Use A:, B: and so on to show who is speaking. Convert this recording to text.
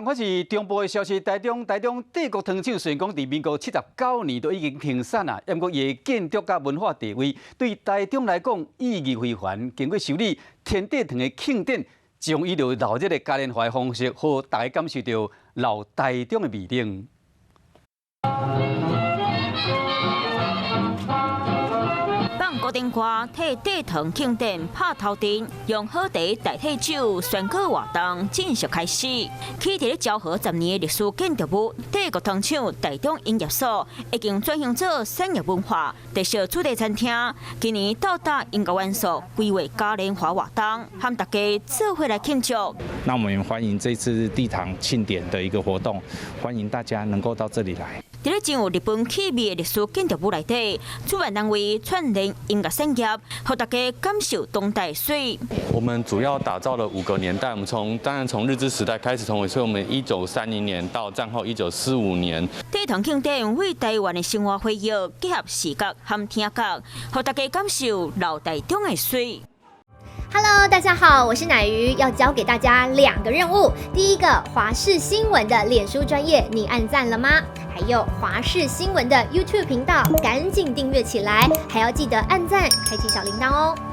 A: 同款是中部的消息，台中帝国糖厂虽然讲伫民国79年都已经停产啦，不过伊的建筑甲文化地位对台中来讲意义非凡。经过修理，天地糖的庆典，将伊就闹热的嘉年华的方式，互大家感受到老台中的魅力。
B: 固定歌替帝糖庆典拍头阵，用好茶代替酒，选歌活动正式开始。起伫咧昭和10年的历史建筑物帝国糖厂台中营业所，已经转型做产业文化特色主题餐厅。今年到达音乐元素规划嘉年华活动，和大家做伙来庆祝。
C: 那我们欢迎这次帝糖庆典的一个活动，欢迎大家能够到这里来。
B: 伫咧进入日本气味的历史建筑物内底，主办单位串联音乐产业，让大家感受当代水。
D: 我们主要打造了5个年代，我们当然从日治时代开始，所以我们1930年到战后1945年。
B: 帝糖庆典为台湾的生活回忆结合视觉和听觉，让大家感受老台中的水。
E: Hello， 大家好，我是乃瑜，要教给大家2个任务。第一个，华视新闻的脸书专页，你按赞了吗？还有华视新闻的 YouTube 频道，赶紧订阅起来，还要记得按赞，开启小铃铛哦。